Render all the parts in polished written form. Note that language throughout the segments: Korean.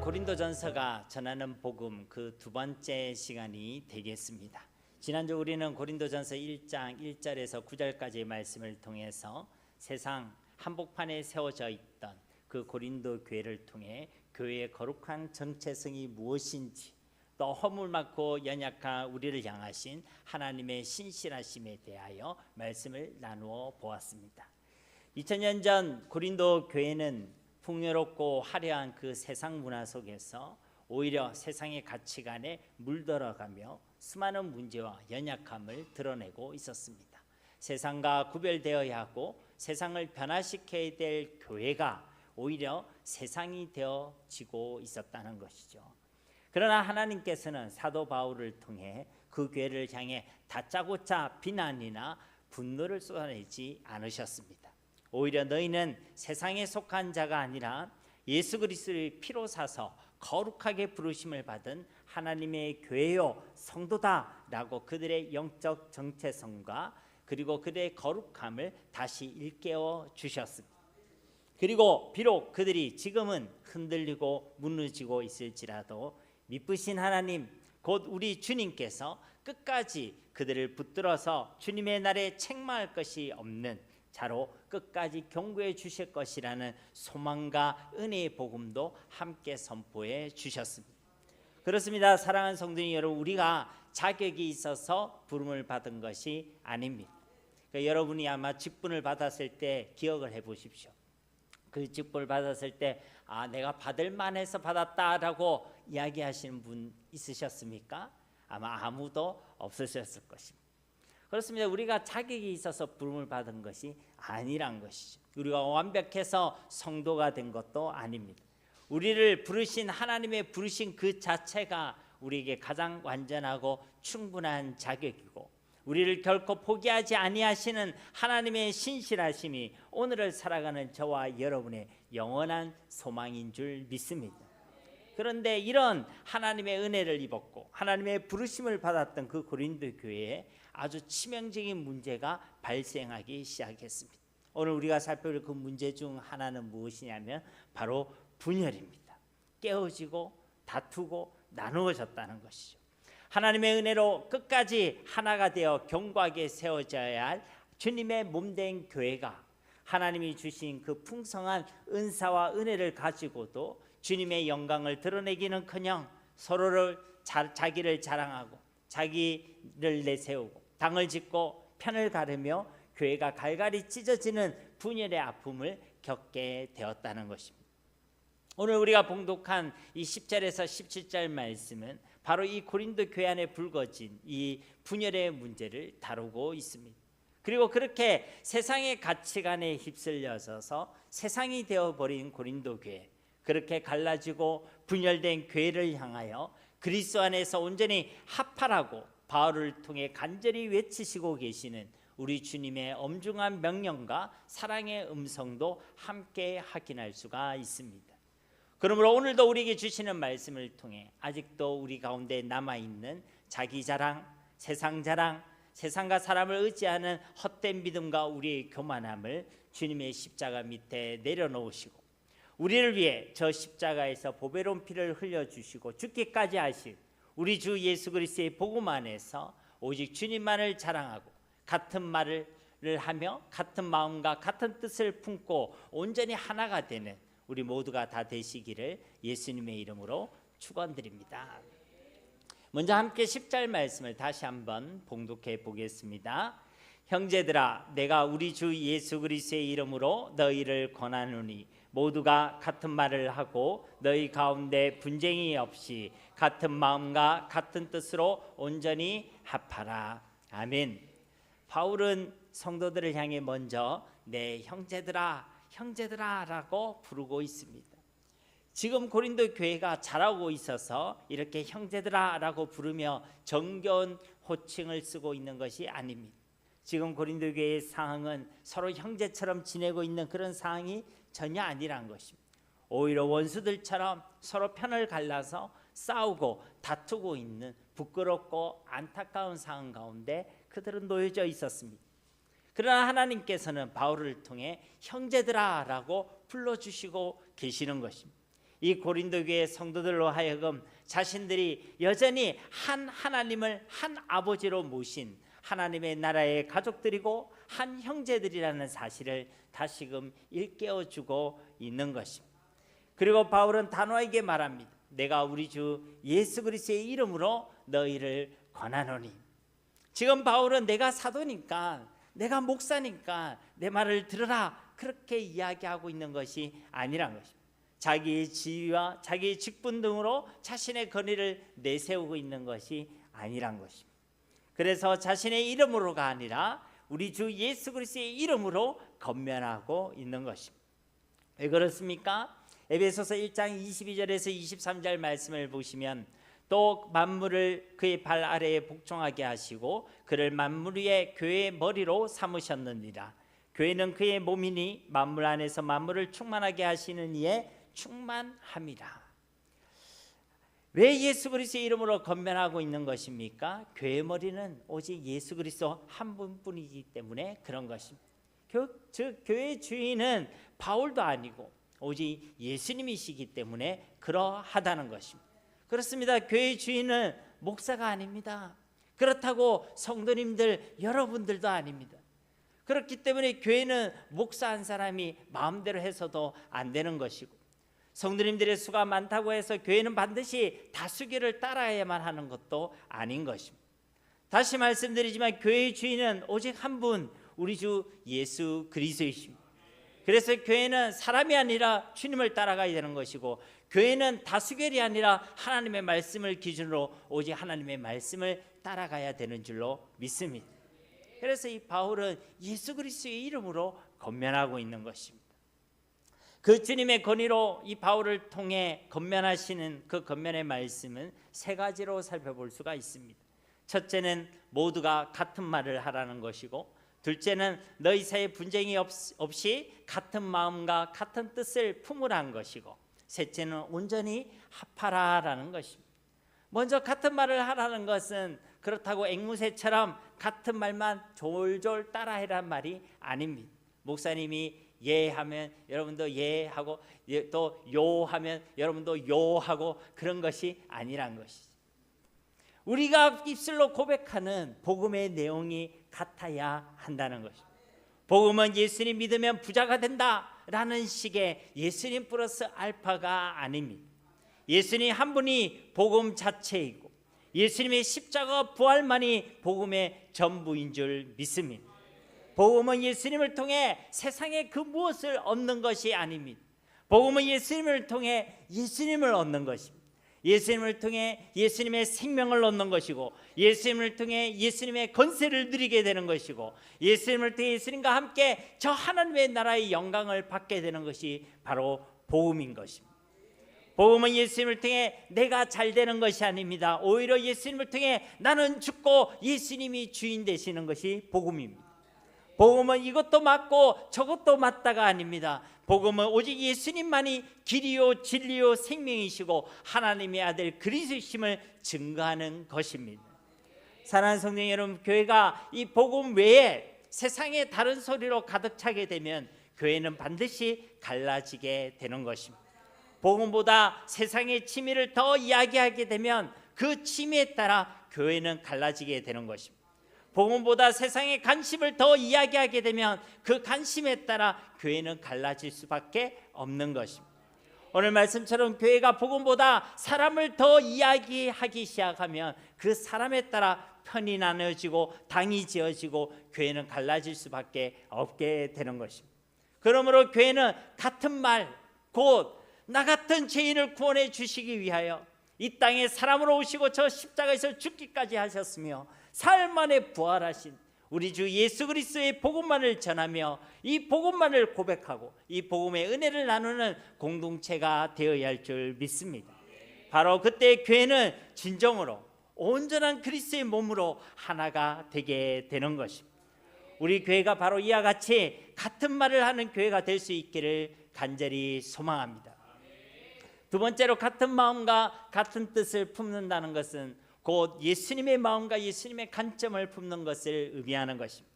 고린도전서가 전하는 복음 그 두 번째 시간이 되겠습니다. 지난주 우리는 고린도전서 1장 1절에서 9절까지의 말씀을 통해서 세상 한복판에 세워져 있던 그 고린도 교회를 통해 교회의 거룩한 정체성이 무엇인지, 또 허물 많고 연약한 우리를 향하신 하나님의 신실하심에 대하여 말씀을 나누어 보았습니다. 2000년 전 고린도 교회는 풍요롭고 화려한 그 세상 문화 속에서 오히려 세상의 가치관에 물들어가며 수많은 문제와 연약함을 드러내고 있었습니다. 세상과 구별되어야 하고 세상을 변화시켜야 될 교회가 오히려 세상이 되어지고 있었다는 것이죠. 그러나 하나님께서는 사도 바울을 통해 그 교회를 향해 다짜고짜 비난이나 분노를 쏟아내지 않으셨습니다. 오히려 너희는 세상에 속한 자가 아니라 예수 그리스도의 피로 사서 거룩하게 부르심을 받은 하나님의 교회요 성도다라고 그들의 영적 정체성과 그리고 그들의 거룩함을 다시 일깨워 주셨습니다. 그리고 비록 그들이 지금은 흔들리고 무너지고 있을지라도 미쁘신 하나님 곧 우리 주님께서 끝까지 그들을 붙들어서 주님의 날에 책망할 것이 없는 자로 끝까지 경고해 주실 것이라는 소망과 은혜의 복음도 함께 선포해 주셨습니다. 그렇습니다. 사랑하는 성도님 여러분, 우리가 자격이 있어서 부름을 받은 것이 아닙니다. 그러니까 여러분이 아마 직분을 받았을 때 기억을 해보십시오. 그 직분을 받았을 때 내가 받을 만해서 받았다라고 이야기하시는 분 있으셨습니까? 아마 아무도 없으셨을 것입니다. 그렇습니다. 우리가 자격이 있어서 부름을 받은 것이 아니란 것이죠. 우리가 완벽해서 성도가 된 것도 아닙니다. 우리를 부르신 하나님의 부르신 그 자체가 우리에게 가장 완전하고 충분한 자격이고, 우리를 결코 포기하지 아니하시는 하나님의 신실하심이 오늘을 살아가는 저와 여러분의 영원한 소망인 줄 믿습니다. 그런데 이런 하나님의 은혜를 입었고 하나님의 부르심을 받았던 그 고린도 교회에 아주 치명적인 문제가 발생하기 시작했습니다. 오늘 우리가 살펴볼 그 문제 중 하나는 무엇이냐면 바로 분열입니다. 깨어지고 다투고 나누어졌다는 것이죠. 하나님의 은혜로 끝까지 하나가 되어 견고하게 세워져야 할 주님의 몸된 교회가 하나님이 주신 그 풍성한 은사와 은혜를 가지고도 주님의 영광을 드러내기는커녕 서로를 자기를 자랑하고 자기를 내세우고 당을 짓고 편을 가르며 교회가 갈갈이 찢어지는 분열의 아픔을 겪게 되었다는 것입니다. 오늘 우리가 봉독한 이 10절에서 17절 말씀은 바로 이 고린도 교회 안에 불거진 이 분열의 문제를 다루고 있습니다. 그리고 그렇게 세상의 가치관에 휩쓸려져서 세상이 되어버린 고린도 교회, 그렇게 갈라지고 분열된 교회를 향하여 그리스도 안에서 온전히 합하라고 바울을 통해 간절히 외치시고 계시는 우리 주님의 엄중한 명령과 사랑의 음성도 함께 확인할 수가 있습니다. 그러므로 오늘도 우리에게 주시는 말씀을 통해 아직도 우리 가운데 남아있는 자기 자랑, 세상 자랑, 세상과 사람을 의지하는 헛된 믿음과 우리의 교만함을 주님의 십자가 밑에 내려놓으시고 우리를 위해 저 십자가에서 보배로운 피를 흘려주시고 죽기까지 하신 우리 주 예수 그리스도의 복음 안에서 오직 주님만을 자랑하고 같은 말을 하며 같은 마음과 같은 뜻을 품고 온전히 하나가 되는 우리 모두가 다 되시기를 예수님의 이름으로 축원드립니다. 먼저 함께 10절 말씀을 다시 한번 봉독해 보겠습니다. 형제들아, 내가 우리 주 예수 그리스도의 이름으로 너희를 권하노니 모두가 같은 말을 하고 너희 가운데 분쟁이 없이 같은 마음과 같은 뜻으로 온전히 합하라. 아멘. 바울은 성도들을 향해 먼저 내 형제들아 라고 부르고 있습니다. 지금 고린도 교회가 잘하고 있어서 이렇게 형제들아 라고 부르며 정겨운 호칭을 쓰고 있는 것이 아닙니다. 지금 고린도 교회의 상황은 서로 형제처럼 지내고 있는 그런 상황이 전혀 아니란 것입니다. 오히려 원수들처럼 서로 편을 갈라서 싸우고 다투고 있는 부끄럽고 안타까운 상황 가운데 그들은 놓여져 있었습니다. 그러나 하나님께서는 바울을 통해 형제들아 라고 불러주시고 계시는 것입니다. 이 고린도 교회 성도들로 하여금 자신들이 여전히 한 하나님을 한 아버지로 모신 하나님의 나라의 가족들이고 한 형제들이라는 사실을 다시금 일깨워주고 있는 것입니다. 그리고 바울은 단호하게 말합니다. 내가 우리 주 예수 그리스도의 이름으로 너희를 권하노니. 지금 바울은 내가 사도니까, 내가 목사니까 내 말을 들으라, 그렇게 이야기하고 있는 것이 아니란 것입니다. 자기의 지위와 자기의 직분 등으로 자신의 권위를 내세우고 있는 것이 아니란 것입니다. 그래서 자신의 이름으로가 아니라 우리 주 예수 그리스도의 이름으로 권면하고 있는 것입니다. 왜 그렇습니까? 에베소서 1장 22절에서 23절 말씀을 보시면 또 만물을 그의 발 아래에 복종하게 하시고 그를 만물 위에 교회의 머리로 삼으셨느니라. 교회는 그의 몸이니 만물 안에서 만물을 충만하게 하시는 이의 충만함이라. 왜 예수 그리스도의 이름으로 권면하고 있는 것입니까? 교회의 머리는 오직 예수 그리스도 한 분뿐이기 때문에 그런 것입니다. 즉 교회의 주인은 바울도 아니고 오직 예수님이시기 때문에 그러하다는 것입니다. 그렇습니다. 교회의 주인은 목사가 아닙니다. 그렇다고 성도님들 여러분들도 아닙니다. 그렇기 때문에 교회는 목사 한 사람이 마음대로 해서도 안 되는 것이고, 성도님들의 수가 많다고 해서 교회는 반드시 다수결을 따라야만 하는 것도 아닌 것입니다. 다시 말씀드리지만 교회의 주인은 오직 한 분, 우리 주 예수 그리스도이십니다. 그래서 교회는 사람이 아니라 주님을 따라가야 되는 것이고, 교회는 다수결이 아니라 하나님의 말씀을 기준으로 오직 하나님의 말씀을 따라가야 되는 줄로 믿습니다. 그래서 이 바울은 예수 그리스도의 이름으로 권면하고 있는 것입니다. 그 주님의 권위로 이 바울을 통해 권면하시는 그 권면의 말씀은 세 가지로 살펴볼 수가 있습니다. 첫째는 모두가 같은 말을 하라는 것이고, 둘째는 너희 사이에 분쟁이 없이 같은 마음과 같은 뜻을 품으라는 것이고, 셋째는 온전히 합하라라는 것입니다. 먼저 같은 말을 하라는 것은 그렇다고 앵무새처럼 같은 말만 졸졸 따라해란 말이 아닙니다. 목사님이 예 하면 여러분도 예 하고, 또 요 하면 여러분도 요 하고, 그런 것이 아니란 것이죠. 우리가 입술로 고백하는 복음의 내용이 같아야 한다는 것입니다. 복음은 예수님 믿으면 부자가 된다라는 식의 예수님 플러스 알파가 아닙니다. 예수님 한 분이 복음 자체이고 예수님의 십자가 부활만이 복음의 전부인 줄 믿습니다. 복음은 예수님을 통해 세상에 그 무엇을 얻는 것이 아닙니다. 복음은 예수님을 통해 예수님을 얻는 것입니다. 예수님을 통해 예수님의 생명을 얻는 것이고, 예수님을 통해 예수님의 권세를 누리게 되는 것이고, 예수님을 통해 예수님과 함께 저 하나님의 나라의 영광을 받게 되는 것이 바로 복음인 것입니다. 복음은 예수님을 통해 내가 잘 되는 것이 아닙니다. 오히려 예수님을 통해 나는 죽고 예수님이 주인 되시는 것이 복음입니다. 복음은 이것도 맞고 저것도 맞다가 아닙니다. 복음은 오직 예수님만이 길이요 진리요 생명이시고 하나님의 아들 그리스도심을 증거하는 것입니다. 사랑하는 성도 여러분, 교회가 이 복음 외에 세상의 다른 소리로 가득 차게 되면 교회는 반드시 갈라지게 되는 것입니다. 복음보다 세상의 취미를 더 이야기하게 되면 그 취미에 따라 교회는 갈라지게 되는 것입니다. 복음보다 세상의 관심을 더 이야기하게 되면 그 관심에 따라 교회는 갈라질 수밖에 없는 것입니다. 오늘 말씀처럼 교회가 복음보다 사람을 더 이야기하기 시작하면 그 사람에 따라 편이 나눠지고 당이 지어지고 교회는 갈라질 수밖에 없게 되는 것입니다. 그러므로 교회는 같은 말, 곧 나 같은 죄인을 구원해 주시기 위하여 이 땅에 사람으로 오시고 저 십자가에서 죽기까지 하셨으며 사흘 만에 부활하신 우리 주 예수 그리스도의 복음만을 전하며 이 복음만을 고백하고 이 복음의 은혜를 나누는 공동체가 되어야 할 줄 믿습니다. 바로 그때 교회는 진정으로 온전한 그리스도의 몸으로 하나가 되게 되는 것입니다. 우리 교회가 바로 이와 같이 같은 말을 하는 교회가 될 수 있기를 간절히 소망합니다. 두 번째로 같은 마음과 같은 뜻을 품는다는 것은 곧 예수님의 마음과 예수님의 관점을 품는 것을 의미하는 것입니다.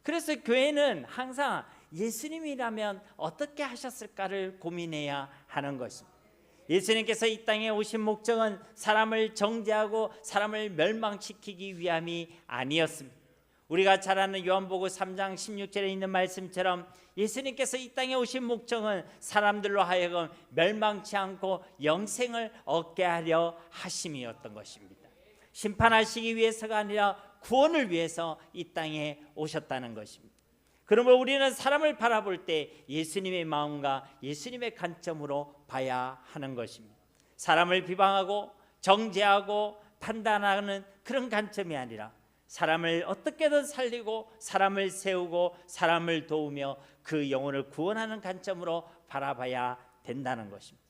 그래서 교회는 항상 예수님이라면 어떻게 하셨을까를 고민해야 하는 것입니다. 예수님께서 이 땅에 오신 목적은 사람을 정죄하고 사람을 멸망시키기 위함이 아니었습니다. 우리가 잘 아는 요한복음 3장 16절에 있는 말씀처럼 예수님께서 이 땅에 오신 목적은 사람들로 하여금 멸망치 않고 영생을 얻게 하려 하심이었던 것입니다. 심판하시기 위해서가 아니라 구원을 위해서 이 땅에 오셨다는 것입니다. 그러므로 우리는 사람을 바라볼 때 예수님의 마음과 예수님의 관점으로 봐야 하는 것입니다. 사람을 비방하고 정죄하고 판단하는 그런 관점이 아니라 사람을 어떻게든 살리고 사람을 세우고 사람을 도우며 그 영혼을 구원하는 관점으로 바라봐야 된다는 것입니다.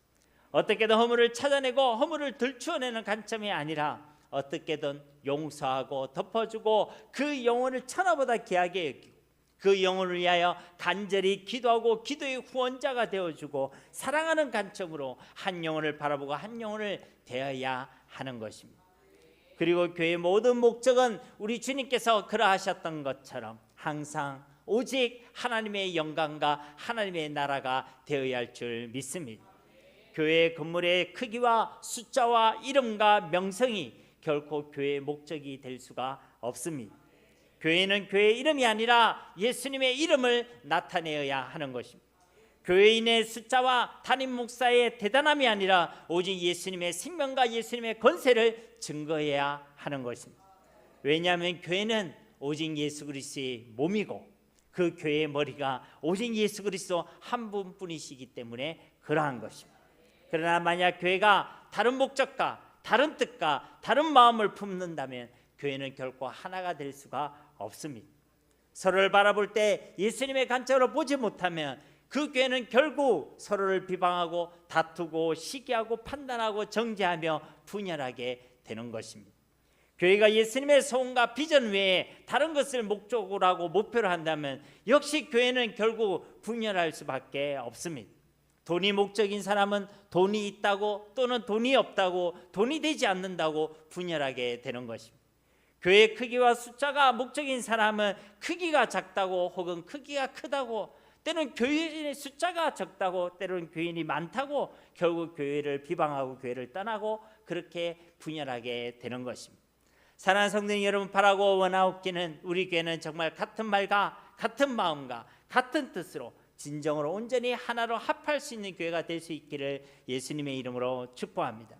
어떻게든 허물을 찾아내고 허물을 들추어내는 관점이 아니라 어떻게든 용서하고 덮어주고 그 영혼을 천하보다 귀하게 여기고 그 영혼을 위하여 간절히 기도하고 기도의 후원자가 되어주고 사랑하는 관점으로 한 영혼을 바라보고 한 영혼을 대해야 하는 것입니다. 그리고 교회의 모든 목적은 우리 주님께서 그러하셨던 것처럼 항상 오직 하나님의 영광과 하나님의 나라가 되어야 할 줄 믿습니다. 교회의 건물의 크기와 숫자와 이름과 명성이 결코 교회의 목적이 될 수가 없습니다. 교회는 교회의 이름이 아니라 예수님의 이름을 나타내어야 하는 것입니다. 교회인의 숫자와 담임 목사의 대단함이 아니라 오직 예수님의 생명과 예수님의 권세를 증거해야 하는 것입니다. 왜냐하면 교회는 오직 예수 그리스도의 몸이고 그 교회의 머리가 오직 예수 그리스도 한 분뿐이시기 때문에 그러한 것입니다. 그러나 만약 교회가 다른 목적과 다른 뜻과 다른 마음을 품는다면 교회는 결코 하나가 될 수가 없습니다. 서로를 바라볼 때 예수님의 관점으로 보지 못하면 그 교회는 결국 서로를 비방하고 다투고 시기하고 판단하고 정죄하며 분열하게 되는 것입니다. 교회가 예수님의 소원과 비전 외에 다른 것을 목적으로 하고 목표로 한다면 역시 교회는 결국 분열할 수밖에 없습니다. 돈이 목적인 사람은 돈이 있다고 또는 돈이 없다고 돈이 되지 않는다고 분열하게 되는 것입니다. 교회의 크기와 숫자가 목적인 사람은 크기가 작다고 혹은 크기가 크다고 때로는 교인의 숫자가 적다고 때로는 교인이 많다고 결국 교회를 비방하고 교회를 떠나고 그렇게 분열하게 되는 것입니다. 사랑하는 성도님 여러분, 바라고 원하옵기는 우리 교회는 정말 같은 말과 같은 마음과 같은 뜻으로 진정으로 온전히 하나로 합할 수 있는 교회가 될 수 있기를 예수님의 이름으로 축복합니다.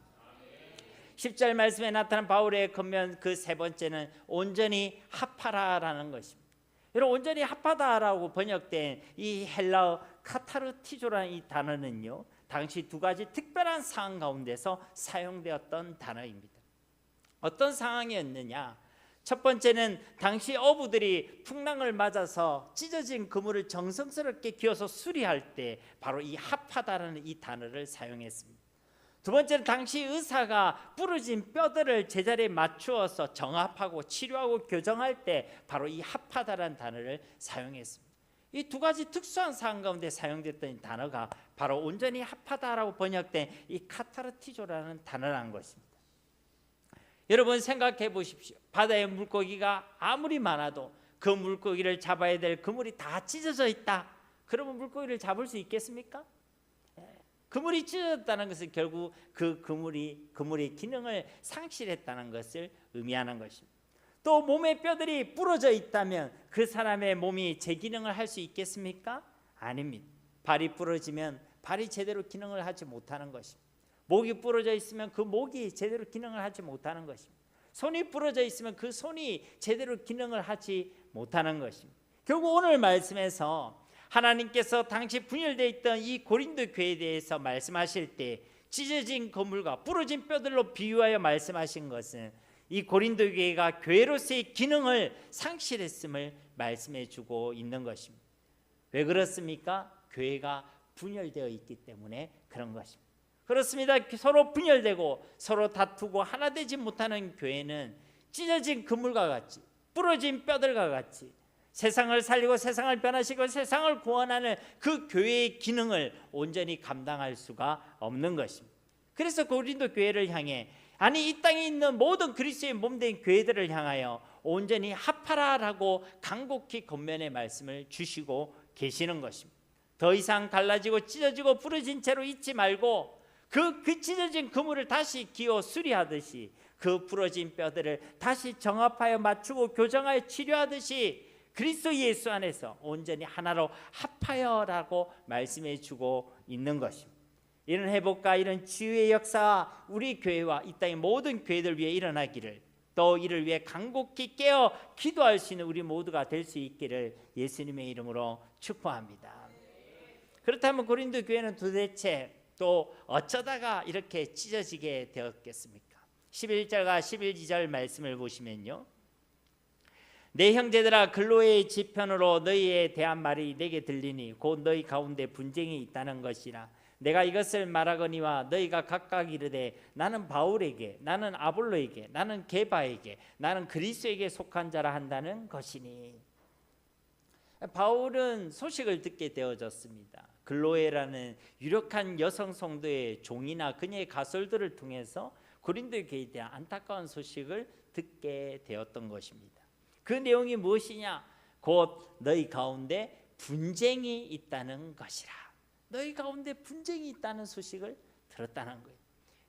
10절 말씀에 나타난 바울의 권면 그 세 번째는 온전히 합하라라는 것입니다. 여러분, 온전히 합하다라고 번역된 이 헬라어 카타르티조라는 이 단어는요, 당시 두 가지 특별한 상황 가운데서 사용되었던 단어입니다. 어떤 상황이었느냐? 첫 번째는 당시 어부들이 풍랑을 맞아서 찢어진 그물을 정성스럽게 기어서 수리할 때 바로 이 합하다라는 이 단어를 사용했습니다. 두 번째는 당시 의사가 부러진 뼈들을 제자리에 맞추어서 정합하고 치료하고 교정할 때 바로 이 합하다라는 단어를 사용했습니다. 이 두 가지 특수한 상황 가운데 사용됐던 단어가 바로 온전히 합하다라고 번역된 이 카타르티조라는 단어라는 것입니다. 여러분 생각해 보십시오. 바다에 물고기가 아무리 많아도 그 물고기를 잡아야 될 그물이 다 찢어져 있다. 그러면 물고기를 잡을 수 있겠습니까? 그물이 찢어졌다는 것은 결국 그 그물의 기능을 상실했다는 것을 의미하는 것입니다. 또 몸의 뼈들이 부러져 있다면 그 사람의 몸이 재기능을 할 수 있겠습니까? 아닙니다. 발이 부러지면 발이 제대로 기능을 하지 못하는 것입니다. 목이 부러져 있으면 그 목이 제대로 기능을 하지 못하는 것입니다. 손이 부러져 있으면 그 손이 제대로 기능을 하지 못하는 것입니다. 결국 오늘 말씀에서 하나님께서 당시 분열되어 있던 이 고린도 교회에 대해서 말씀하실 때 찢어진 건물과 부러진 뼈들로 비유하여 말씀하신 것은 이 고린도 교회가 교회로서의 기능을 상실했음을 말씀해 주고 있는 것입니다. 왜 그렇습니까? 교회가 분열되어 있기 때문에 그런 것입니다. 그렇습니다. 서로 분열되고 서로 다투고 하나 되지 못하는 교회는 찢어진 그물과 같이 부러진 뼈들과 같이 세상을 살리고 세상을 변화시키고 세상을 구원하는 그 교회의 기능을 온전히 감당할 수가 없는 것입니다. 그래서 고린도 교회를 향해 아니 이 땅에 있는 모든 그리스도의 몸된 교회들을 향하여 온전히 합하라라고 간곡히 권면의 말씀을 주시고 계시는 것입니다. 더 이상 갈라지고 찢어지고 부러진 채로 있지 말고 그 찢어진 그물을 다시 기어 수리하듯이 그 부러진 뼈들을 다시 정합하여 맞추고 교정하여 치료하듯이 그리스도 예수 안에서 온전히 하나로 합하여라고 말씀해 주고 있는 것입니다. 이런 회복과 이런 치유의 역사가 우리 교회와 이 땅의 모든 교회들 위해 일어나기를, 또 이를 위해 간곡히 깨어 기도할 수 있는 우리 모두가 될 수 있기를 예수님의 이름으로 축복합니다. 그렇다면 고린도 교회는 도대체 또 어쩌다가 이렇게 찢어지게 되었겠습니까? 11절과 12절 말씀을 보시면요, 내 형제들아, 글로의 지편으로 너희에 대한 말이 내게 들리니 곧 너희 가운데 분쟁이 있다는 것이라. 내가 이것을 말하거니와 너희가 각각 이르되 나는 바울에게, 나는 아볼로에게, 나는 게바에게, 나는 그리스도에게 속한 자라 한다는 것이니. 바울은 소식을 듣게 되어졌습니다. 글로에라는 유력한 여성 성도의 종이나 그녀의 가설들을 통해서 고린도 교회에 대한 안타까운 소식을 듣게 되었던 것입니다. 그 내용이 무엇이냐? 곧 너희 가운데 분쟁이 있다는 것이라. 너희 가운데 분쟁이 있다는 소식을 들었다는 거예요.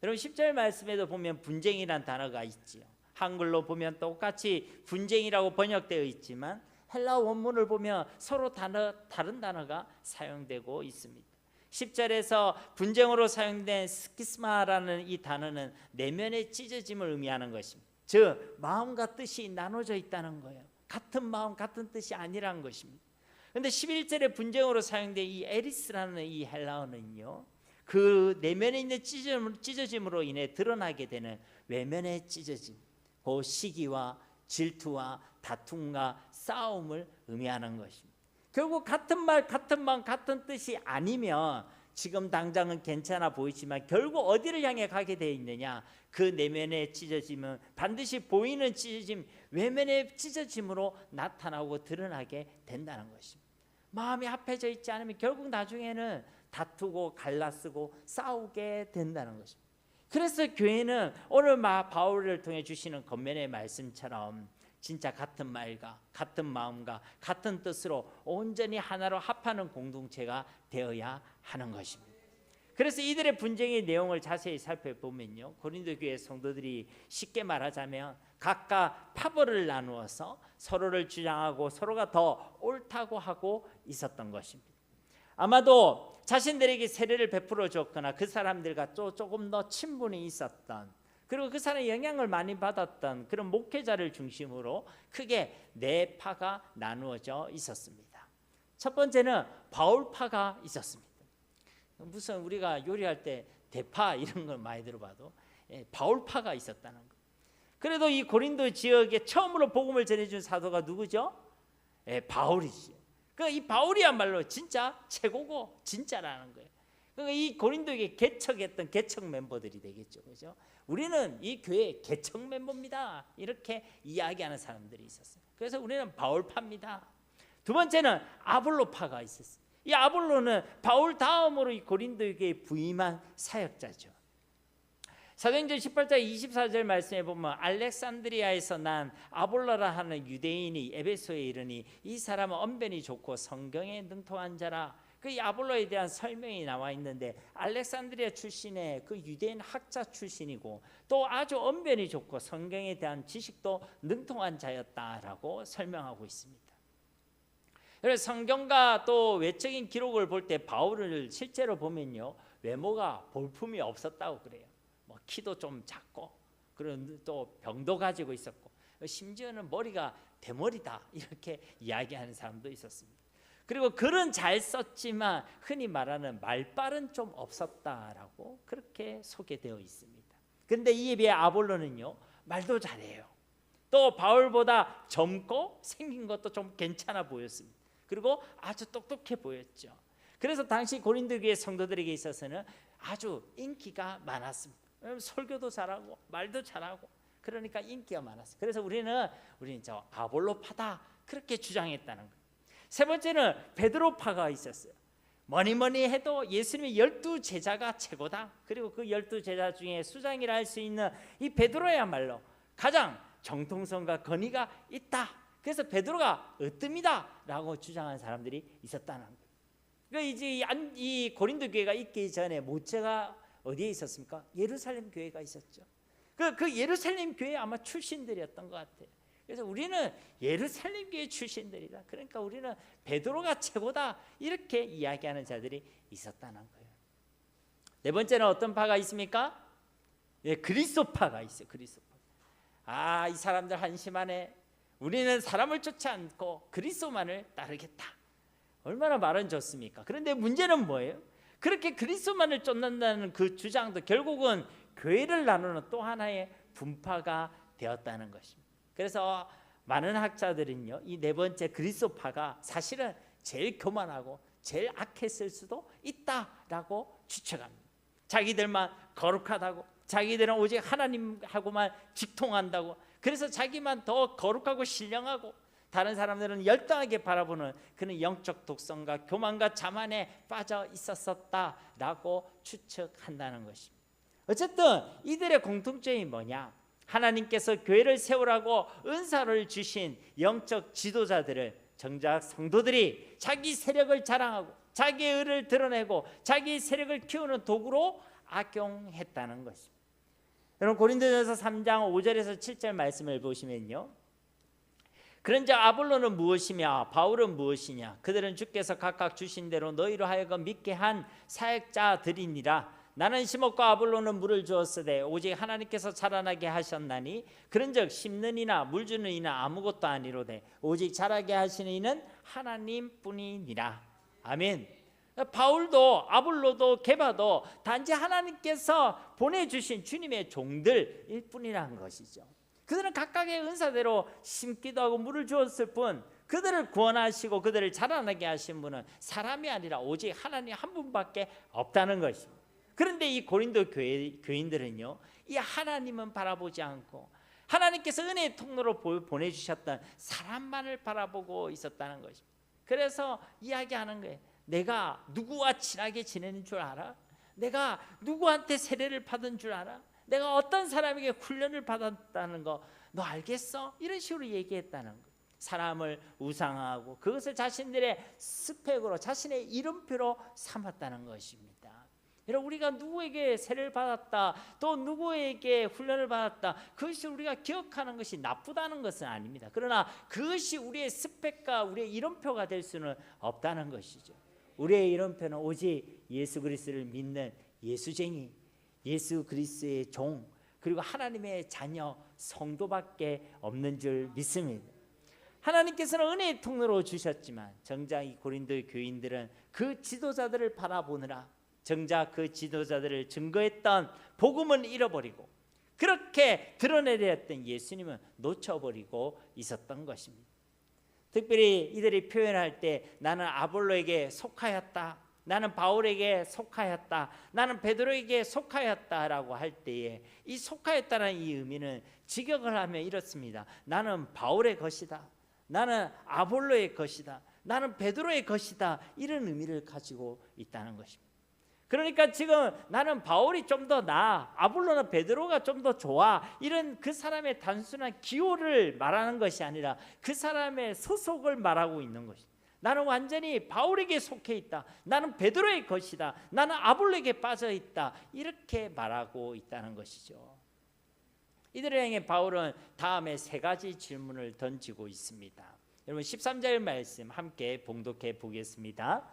여러분 10절 말씀에도 보면 분쟁이란 단어가 있지요. 한글로 보면 똑같이 분쟁이라고 번역되어 있지만 헬라 원문을 보면 서로 다른 단어가 사용되고 있습니다. 10절에서 분쟁으로 사용된 스키스마라는 이 단어는 내면의 찢어짐을 의미하는 것입니다. 즉 마음과 뜻이 나눠져 있다는 거예요. 같은 마음 같은 뜻이 아니라는 것입니다. 그런데 11절에 분쟁으로 사용된 이 에리스라는 이 헬라어는요, 그 내면에 있는 찢어짐으로 인해 드러나게 되는 외면의 찢어짐, 그 시기와 질투와 다툼과 싸움을 의미하는 것입니다. 결국 같은 말, 같은 마음, 같은 뜻이 아니면 지금 당장은 괜찮아 보이지만 결국 어디를 향해 가게 되어 있느냐? 그 내면의 찢어짐은 반드시 보이는 찢어짐, 외면의 찢어짐으로 나타나고 드러나게 된다는 것입니다. 마음이 합해져 있지 않으면 결국 나중에는 다투고 갈라쓰고 싸우게 된다는 것입니다. 그래서 교회는 오늘 바울을 통해 주시는 권면의 말씀처럼 진짜 같은 말과 같은 마음과 같은 뜻으로 온전히 하나로 합하는 공동체가 되어야 하는 것입니다. 그래서 이들의 분쟁의 내용을 자세히 살펴보면요, 고린도 교회 성도들이 쉽게 말하자면 각각 파벌을 나누어서 서로를 주장하고 서로가 더 옳다고 하고 있었던 것입니다. 아마도 자신들에게 세례를 베풀어 줬거나 그 사람들과 또 조금 더 친분이 있었던, 그리고 그 사람의 영향을 많이 받았던 그런 목회자를 중심으로 크게 네 파가 나누어져 있었습니다. 첫 번째는 바울파가 있었습니다. 무슨 우리가 요리할 때 대파 이런 걸 많이 들어봐도 바울파가 있었다는 거. 그래도 이 고린도 지역에 처음으로 복음을 전해준 사도가 누구죠? 바울이죠. 그러니까 이 바울이야말로 진짜 최고고 진짜라는 거예요. 그러니까 이 고린도에 개척했던 개척 멤버들이 되겠죠, 그죠? 우리는 이 교회의 개척 멤버입니다. 이렇게 이야기하는 사람들이 있었어요. 그래서 우리는 바울파입니다. 두 번째는 아볼로파가 있었어요. 이 아볼로는 바울 다음으로 이 고린도에게 부임한 사역자죠. 사도행전 18장 24절 말씀에 보면 알렉산드리아에서 난 아볼로라 하는 유대인이 에베소에 이르니 이 사람은 언변이 좋고 성경에 능통한 자라. 그 아볼로에 대한 설명이 나와 있는데 알렉산드리아 출신의 그 유대인 학자 출신이고 또 아주 언변이 좋고 성경에 대한 지식도 능통한 자였다라고 설명하고 있습니다. 그래서 성경과 또 외적인 기록을 볼 때 바울을 실제로 보면요, 외모가 볼품이 없었다고 그래요. 뭐 키도 좀 작고, 그리고 또 병도 가지고 있었고, 심지어는 머리가 대머리다 이렇게 이야기하는 사람도 있었습니다. 그리고 글은 잘 썼지만 흔히 말하는 말빨은 좀 없었다라고 그렇게 소개되어 있습니다. 그런데 이에 비해 아볼로는요, 말도 잘해요. 또 바울보다 젊고 생긴 것도 좀 괜찮아 보였습니다. 그리고 아주 똑똑해 보였죠. 그래서 당시 고린도 교회 성도들에게 있어서는 아주 인기가 많았습니다. 설교도 잘하고 말도 잘하고 그러니까 인기가 많았어요. 그래서 우리는 저 아볼로파다 그렇게 주장했다는 거예요. 세 번째는 베드로파가 있었어요. 뭐니 해도 예수님의 12제자가 최고다. 그리고 그 12제자 중에 수장이라 할 수 있는 이 베드로야말로 가장 정통성과 권위가 있다. 그래서 베드로가 으뜸이다라고 주장하는 사람들이 있었다는 거예요. 그러니까 이제 이 고린도 교회가 있기 전에 모세가 어디에 있었습니까? 예루살렘 교회가 있었죠. 그 예루살렘 교회 아마 출신들이었던 것 같아요. 그래서 우리는 예루살렘 교회 출신들이다. 그러니까 우리는 베드로가 최고다. 이렇게 이야기하는 자들이 있었다는 거예요. 네 번째는 어떤 파가 있습니까? 예, 그리스도파가 있어요. 그리스도파. 이 사람들 한심하네. 우리는 사람을 쫓지 않고 그리스도만을 따르겠다. 얼마나 말은 좋습니까? 그런데 문제는 뭐예요? 그렇게 그리스도만을 쫓는다는 그 주장도 결국은 교회를 나누는 또 하나의 분파가 되었다는 것입니다. 그래서 많은 학자들은요, 이 네 번째 그리스도파가 사실은 제일 교만하고 제일 악했을 수도 있다라고 추측합니다. 자기들만 거룩하다고, 자기들은 오직 하나님하고만 직통한다고, 그래서 자기만 더 거룩하고 신령하고 다른 사람들은 열등하게 바라보는 그런 영적 독성과 교만과 자만에 빠져 있었다라고 추측한다는 것입니다. 어쨌든 이들의 공통점이 뭐냐? 하나님께서 교회를 세우라고 은사를 주신 영적 지도자들을 정작 성도들이 자기 세력을 자랑하고 자기의 의를 드러내고 자기 세력을 키우는 도구로 악용했다는 것입니다. 여러분 고린도전서 3장 5절에서 7절 말씀을 보시면요, 그런즉 아볼로는 무엇이며 바울은 무엇이냐? 그들은 주께서 각각 주신 대로 너희로 하여금 믿게 한 사역자들이니라. 나는 심었고 아볼로는 물을 주었으되 오직 하나님께서 자라나게 하셨나니 그런즉 심는 이나 물 주는 이나 아무것도 아니로되 오직 자라게 하시는 이는 하나님뿐이니라. 아멘. 바울도 아볼로도 게바도 단지 하나님께서 보내주신 주님의 종들일 뿐이라는 것이죠. 그들은 각각의 은사대로 심기도 하고 물을 주었을 뿐, 그들을 구원하시고 그들을 자라나게 하신 분은 사람이 아니라 오직 하나님 한 분밖에 없다는 것입니다. 그런데 이 고린도 교인들은요, 이 하나님은 바라보지 않고 하나님께서 은혜의 통로로 보내주셨던 사람만을 바라보고 있었다는 것입니다. 그래서 이야기하는 거예요. 내가 누구와 친하게 지내는 줄 알아? 내가 누구한테 세례를 받은 줄 알아? 내가 어떤 사람에게 훈련을 받았다는 거 너 알겠어? 이런 식으로 얘기했다는 거. 사람을 우상화하고 그것을 자신들의 스펙으로, 자신의 이름표로 삼았다는 것입니다. 여러분, 우리가 누구에게 세례를 받았다, 또 누구에게 훈련을 받았다, 그것이 우리가 기억하는 것이 나쁘다는 것은 아닙니다. 그러나 그것이 우리의 스펙과 우리의 이름표가 될 수는 없다는 것이죠. 우리의 이름표는 오직 예수 그리스도를 믿는 예수쟁이, 예수 그리스도의 종, 그리고 하나님의 자녀 성도밖에 없는 줄 믿습니다. 하나님께서는 은혜의 통로로 주셨지만 정작 이 고린도 교인들은 그 지도자들을 바라보느라 정작 그 지도자들을 증거했던 복음은 잃어버리고 그렇게 드러내렸던 예수님은 놓쳐버리고 있었던 것입니다. 특별히 이들이 표현할 때 나는 아볼로에게 속하였다, 나는 바울에게 속하였다, 나는 베드로에게 속하였다라고 할 때에 이 속하였다는 이 의미는 직역을 하면 이렇습니다. 나는 바울의 것이다, 나는 아볼로의 것이다, 나는 베드로의 것이다, 이런 의미를 가지고 있다는 것입니다. 그러니까 지금 나는 바울이 좀 더 나아, 아볼로나 베드로가 좀 더 좋아, 이런 그 사람의 단순한 기호를 말하는 것이 아니라 그 사람의 소속을 말하고 있는 것입니다. 나는 완전히 바울에게 속해 있다, 나는 베드로의 것이다, 나는 아볼로에게 빠져 있다, 이렇게 말하고 있다는 것이죠. 이들을 향해 바울은 다음에 세 가지 질문을 던지고 있습니다. 여러분 13절 말씀 함께 봉독해 보겠습니다.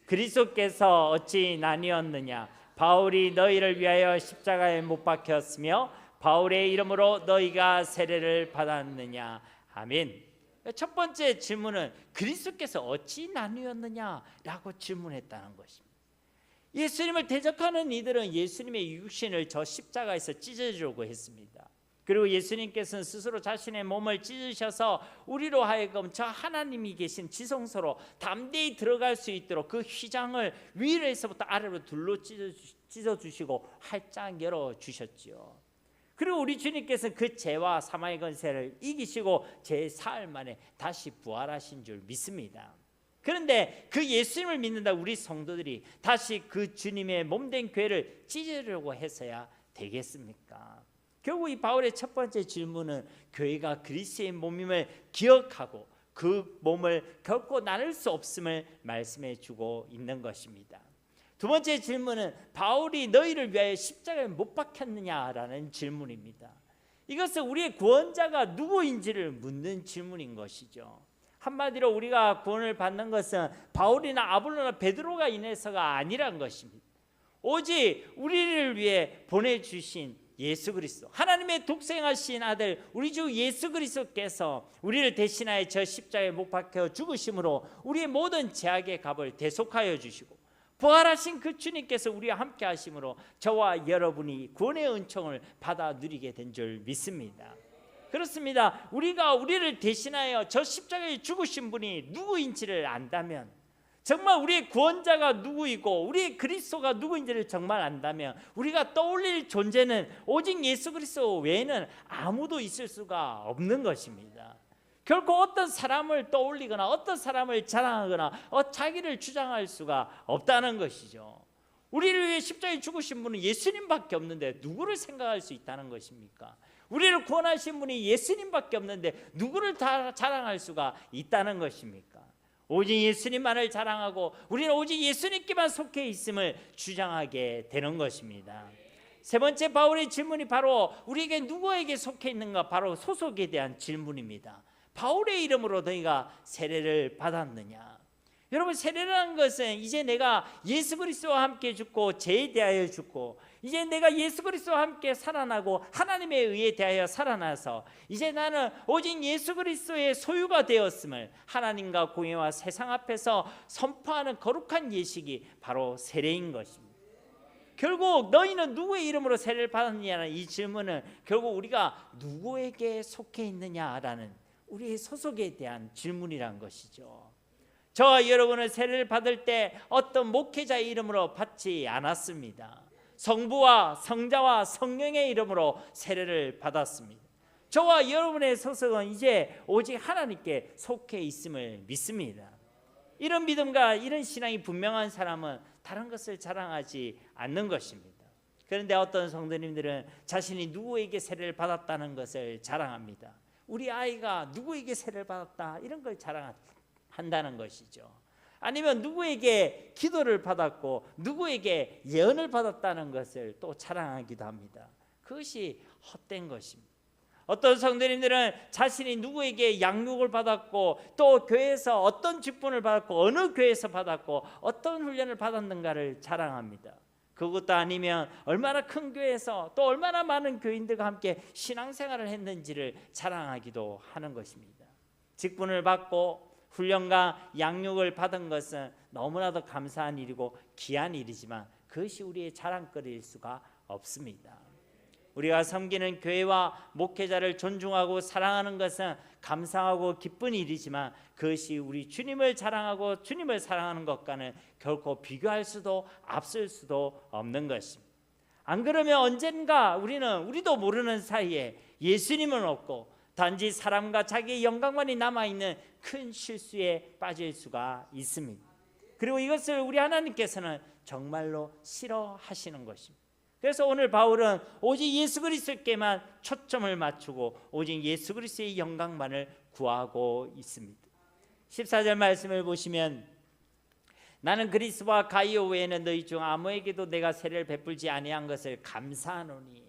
그리스도께서 어찌 나뉘었느냐? 바울이 너희를 위하여 십자가에 못 박혔으며 바울의 이름으로 너희가 세례를 받았느냐? 아멘. 첫 번째 질문은 그리스도께서 어찌 나뉘었느냐라고 질문했다는 것입니다. 예수님을 대적하는 이들은 예수님의 육신을 저 십자가에서 찢어주려고 했습니다. 그리고 예수님께서는 스스로 자신의 몸을 찢으셔서 우리로 하여금 저 하나님이 계신 지성소로 담대히 들어갈 수 있도록 그 휘장을 위에서부터 아래로 둘로 찢어주시고 활짝 열어주셨지요. 그리고 우리 주님께서는 그 죄와 사망의 권세를 이기시고 제4일 만에 다시 부활하신 줄 믿습니다. 그런데 그 예수님을 믿는다 우리 성도들이 다시 그 주님의 몸된 교회를 찢으려고 해서야 되겠습니까? 결국 이 바울의 첫 번째 질문은 교회가 그리스도의 몸임을 기억하고 그 몸을 결코 나눌 수 없음을 말씀해 주고 있는 것입니다. 두 번째 질문은 바울이 너희를 위하여 십자가에 못 박혔느냐라는 질문입니다. 이것은 우리의 구원자가 누구인지를 묻는 질문인 것이죠. 한마디로 우리가 구원을 받는 것은 바울이나 아볼로나 베드로가 인해서가 아니란 것입니다. 오직 우리를 위해 보내주신 예수 그리스도, 하나님의 독생하신 아들 우리 주 예수 그리스도께서 우리를 대신하여 저 십자가에 못 박혀 죽으심으로 우리의 모든 죄악의 값을 대속하여 주시고, 부활하신 그 주님께서 우리와 함께 하심으로 저와 여러분이 구원의 은총을 받아 누리게 된 줄 믿습니다. 그렇습니다. 우리가 우리를 대신하여 저 십자가에 죽으신 분이 누구인지를 안다면, 정말 우리의 구원자가 누구이고 우리의 그리스도가 누구인지를 정말 안다면, 우리가 떠올릴 존재는 오직 예수 그리스도 외에는 아무도 있을 수가 없는 것입니다. 결코 어떤 사람을 떠올리거나 어떤 사람을 자랑하거나 자기를 주장할 수가 없다는 것이죠. 우리를 위해 십자가에 죽으신 분은 예수님밖에 없는데 누구를 생각할 수 있다는 것입니까? 우리를 구원하신 분이 예수님밖에 없는데 누구를 다 자랑할 수가 있다는 것입니까? 오직 예수님만을 자랑하고 우리는 오직 예수님께만 속해 있음을 주장하게 되는 것입니다. 세 번째 바울의 질문이 바로 우리에게 누구에게 속해 있는가, 바로 소속에 대한 질문입니다. 바울의 이름으로 너희가 세례를 받았느냐? 여러분, 세례라는 것은 이제 내가 예수 그리스도와 함께 죽고 죄에 대하여 죽고, 이제 내가 예수 그리스도와 함께 살아나고 하나님에 의해 대하여 살아나서 이제 나는 오직 예수 그리스도의 소유가 되었음을 하나님과 공회와 세상 앞에서 선포하는 거룩한 예식이 바로 세례인 것입니다. 결국 너희는 누구의 이름으로 세례를 받았느냐는 이 질문은 결국 우리가 누구에게 속해 있느냐라는 우리의 소속에 대한 질문이란 것이죠. 저와 여러분은 세례를 받을 때 어떤 목회자의 이름으로 받지 않았습니다. 성부와 성자와 성령의 이름으로 세례를 받았습니다. 저와 여러분의 소속은 이제 오직 하나님께 속해 있음을 믿습니다. 이런 믿음과 이런 신앙이 분명한 사람은 다른 것을 자랑하지 않는 것입니다. 그런데 어떤 성도님들은 자신이 누구에게 세례를 받았다는 것을 자랑합니다. 우리 아이가 누구에게 세례를 받았다, 이런 걸 자랑한다는 것이죠. 아니면 누구에게 기도를 받았고 누구에게 예언을 받았다는 것을 또 자랑하기도 합니다. 그것이 헛된 것입니다. 어떤 성도님들은 자신이 누구에게 양육을 받았고 또 교회에서 어떤 직분을 받았고 어느 교회에서 받았고 어떤 훈련을 받았는가를 자랑합니다. 그것도 아니면 얼마나 큰 교회에서 또 얼마나 많은 교인들과 함께 신앙생활을 했는지를 자랑하기도 하는 것입니다. 직분을 받고 훈련과 양육을 받은 것은 너무나도 감사한 일이고 귀한 일이지만 그것이 우리의 자랑거리일 수가 없습니다. 우리가 섬기는 교회와 목회자를 존중하고 사랑하는 것은 감사하고 기쁜 일이지만 그것이 우리 주님을 자랑하고 주님을 사랑하는 것과는 결코 비교할 수도 앞설 수도 없는 것입니다. 안 그러면 언젠가 우리도 모르는 사이에 예수님은 없고 단지 사람과 자기의 영광만이 남아있는 큰 실수에 빠질 수가 있습니다. 그리고 이것을 우리 하나님께서는 정말로 싫어하시는 것입니다. 그래서 오늘 바울은 오직 예수 그리스도께만 초점을 맞추고 오직 예수 그리스도의 영광만을 구하고 있습니다. 14절 말씀을 보시면 나는 그리스도와 가이오 외에는 너희 중 아무에게도 내가 세례를 베풀지 아니한 것을 감사하노니,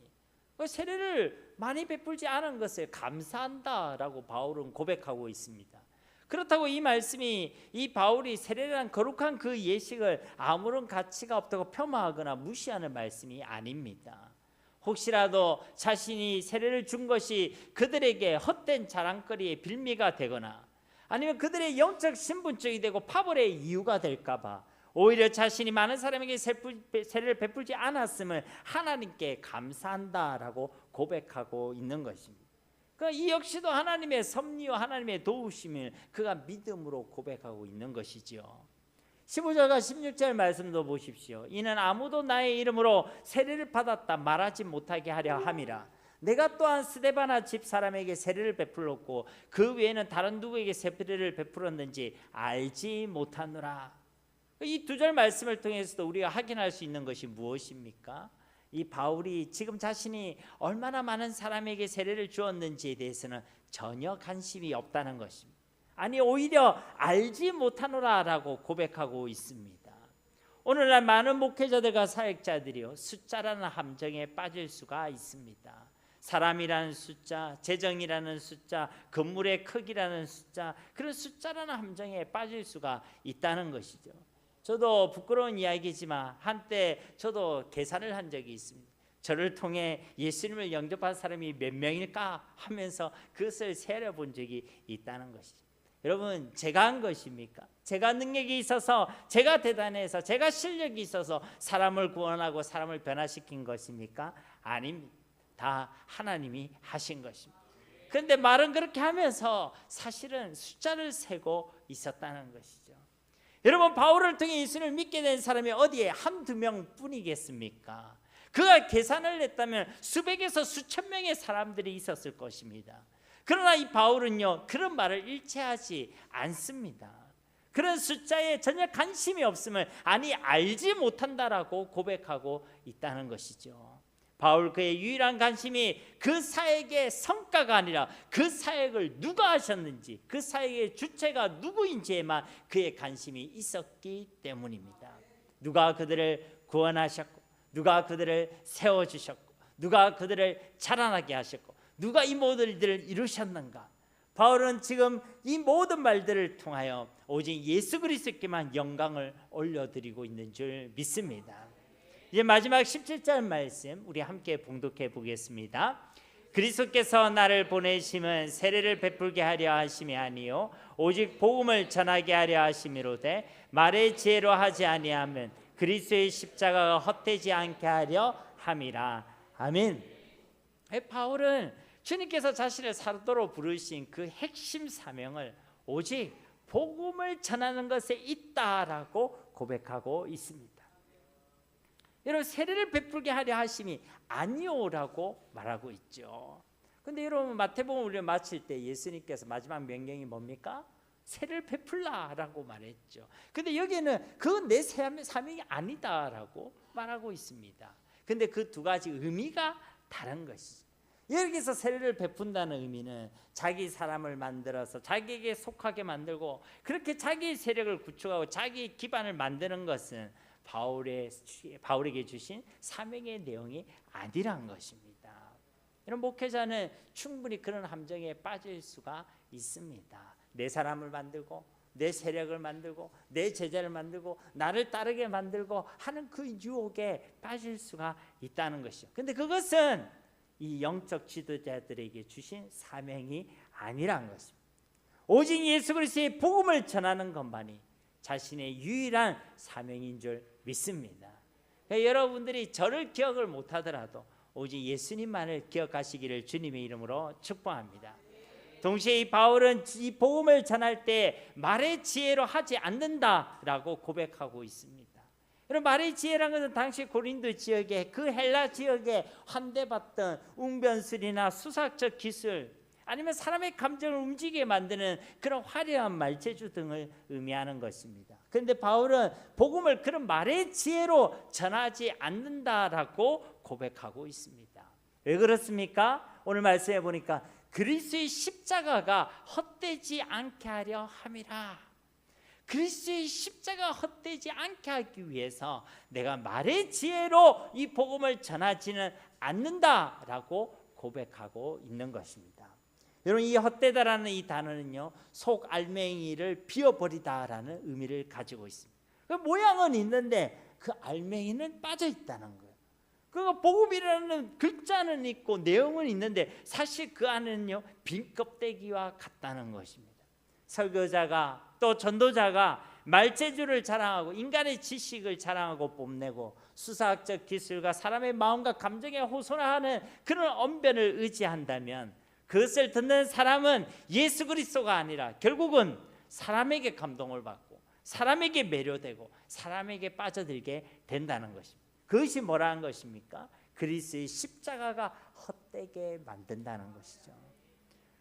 세례를 많이 베풀지 않은 것을 감사한다라고 바울은 고백하고 있습니다. 그렇다고 이 말씀이 이 바울이 세례라는 거룩한 그 예식을 아무런 가치가 없다고 폄하하거나 무시하는 말씀이 아닙니다. 혹시라도 자신이 세례를 준 것이 그들에게 헛된 자랑거리의 빌미가 되거나 아니면 그들의 영적 신분증이 되고 파벌의 이유가 될까 봐 오히려 자신이 많은 사람에게 세례를 베풀지 않았음을 하나님께 감사한다라고 고백하고 있는 것입니다. 이 역시도 하나님의 섭리와 하나님의 도우심을 그가 믿음으로 고백하고 있는 것이지요. 15절과 16절 말씀도 보십시오. 이는 아무도 나의 이름으로 세례를 받았다 말하지 못하게 하려 함이라. 내가 또한 스데바나 집 사람에게 세례를 베풀었고 그 외에는 다른 누구에게 세례를 베풀었는지 알지 못하노라. 이 두 절 말씀을 통해서도 우리가 확인할 수 있는 것이 무엇입니까? 이 바울이 지금 자신이 얼마나 많은 사람에게 세례를 주었는지에 대해서는 전혀 관심이 없다는 것입니다. 아니 오히려 알지 못하노라라고 고백하고 있습니다. 오늘날 많은 목회자들과 사역자들이요 숫자라는 함정에 빠질 수가 있습니다. 사람이라는 숫자, 재정이라는 숫자, 건물의 크기라는 숫자, 그런 숫자라는 함정에 빠질 수가 있다는 것이죠. 저도 부끄러운 이야기지만 한때 저도 계산을 한 적이 있습니다. 저를 통해 예수님을 영접한 사람이 몇 명일까 하면서 그것을 세려본 적이 있다는 것이죠. 여러분, 제가 한 것입니까? 제가 능력이 있어서, 제가 대단해서, 제가 실력이 있어서 사람을 구원하고 사람을 변화시킨 것입니까? 아닙니다. 다 하나님이 하신 것입니다. 그런데 말은 그렇게 하면서 사실은 숫자를 세고 있었다는 것이죠. 여러분, 바울을 통해 예수를 믿게 된 사람이 어디에 한두 명뿐이겠습니까? 그가 계산을 했다면 수백에서 수천 명의 사람들이 있었을 것입니다. 그러나 이 바울은요 그런 말을 일치하지 않습니다. 그런 숫자에 전혀 관심이 없음을 아니 알지 못한다라고 고백하고 있다는 것이죠. 바울 그의 유일한 관심이 그 사역의 성과가 아니라 그 사역을 누가 하셨는지, 그 사역의 주체가 누구인지에만 그의 관심이 있었기 때문입니다. 누가 그들을 구원하셨고, 누가 그들을 세워주셨고, 누가 그들을 자라나게 하셨고, 누가 이 모든 일들을 이루셨는가. 바울은 지금 이 모든 말들을 통하여 오직 예수 그리스도께만 영광을 올려드리고 있는 줄 믿습니다. 이제 마지막 17절 말씀 우리 함께 봉독해 보겠습니다. 그리스도께서 나를 보내심은 세례를 베풀게 하려 하심이 아니요 오직 복음을 전하게 하려 하심이로되 말의 지혜로 하지 아니하면 그리스도의 십자가가 헛되지 않게 하려 함이라. 아멘. 바울은 주님께서 자신을 사도로 부르신 그 핵심 사명을 오직 복음을 전하는 것에 있다라고 고백하고 있습니다. 여러분, 세례를 베풀게 하려 하심이 아니오라고 말하고 있죠. 그런데 여러분, 마태복음 우리가 마칠 때 예수님께서 마지막 명령이 뭡니까? 세례를 베풀라라고 말했죠. 그런데 여기에는 그건 내 사명이 아니다라고 말하고 있습니다. 그런데 그 두 가지 의미가 다른 것이죠. 여기서 세례를 베푼다는 의미는 자기 사람을 만들어서 자기에게 속하게 만들고 그렇게 자기 세력을 구축하고 자기 기반을 만드는 것은 바울에게 주신 사명의 내용이 아니란 것입니다. 이런 목회자는 충분히 그런 함정에 빠질 수가 있습니다. 내 사람을 만들고 내 세력을 만들고 내 제자를 만들고 나를 따르게 만들고 하는 그 유혹에 빠질 수가 있다는 것이죠. 그런데 그것은 이 영적 지도자들에게 주신 사명이 아니란 것입니다. 오직 예수 그리스도의 복음을 전하는 것만이 자신의 유일한 사명인 줄 믿습니다. 그러니까 여러분들이 저를 기억을 못하더라도 오직 예수님만을 기억하시기를 주님의 이름으로 축복합니다. 동시에 이 바울은 이 복음을 전할 때 말의 지혜로 하지 않는다라고 고백하고 있습니다. 여러분, 말의 지혜라는 것은 당시 고린도 지역에 그 헬라 지역에 환대받던 웅변술이나 수사적 기술 아니면 사람의 감정을 움직이게 만드는 그런 화려한 말재주 등을 의미하는 것입니다. 그런데 바울은 복음을 그런 말의 지혜로 전하지 않는다라고 고백하고 있습니다. 왜 그렇습니까? 오늘 말씀해 보니까 그리스도의 십자가가 헛되지 않게 하려 함이라. 그리스도의 십자가 헛되지 않게 하기 위해서 내가 말의 지혜로 이 복음을 전하지는 않는다라고 고백하고 있는 것입니다. 여러분, 이 헛되다라는 이 단어는요 속 알맹이를 비워버리다라는 의미를 가지고 있습니다. 그 모양은 있는데 그 알맹이는 빠져 있다는 거예요. 그 복음이라는 글자는 있고 내용은 있는데 사실 그 안에는요 빈 껍데기와 같다는 것입니다. 설교자가 또 전도자가 말재주를 자랑하고 인간의 지식을 자랑하고 뽐내고 수사학적 기술과 사람의 마음과 감정에 호소하는 그런 언변을 의지한다면 그것을 듣는 사람은 예수 그리스도가 아니라 결국은 사람에게 감동을 받고 사람에게 매료되고 사람에게 빠져들게 된다는 것입니다. 그것이 뭐라는 것입니까? 그리스도의 십자가가 헛되게 만든다는 것이죠.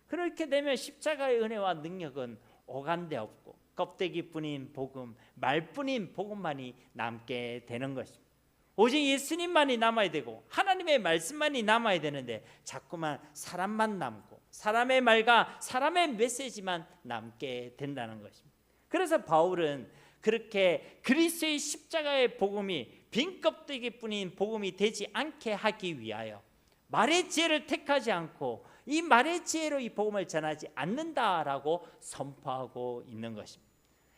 그렇게 되면 십자가의 은혜와 능력은 오간데 없고 껍데기뿐인 복음, 말뿐인 복음만이 남게 되는 것입니다. 오직 예수님만이 남아야 되고 하나님의 말씀만이 남아야 되는데 자꾸만 사람만 남고 사람의 말과 사람의 메시지만 남게 된다는 것입니다. 그래서 바울은 그렇게 그리스도의 십자가의 복음이 빈 껍데기뿐인 복음이 되지 않게 하기 위하여 말의 지혜를 택하지 않고 이 말의 지혜로 이 복음을 전하지 않는다라고 선포하고 있는 것입니다.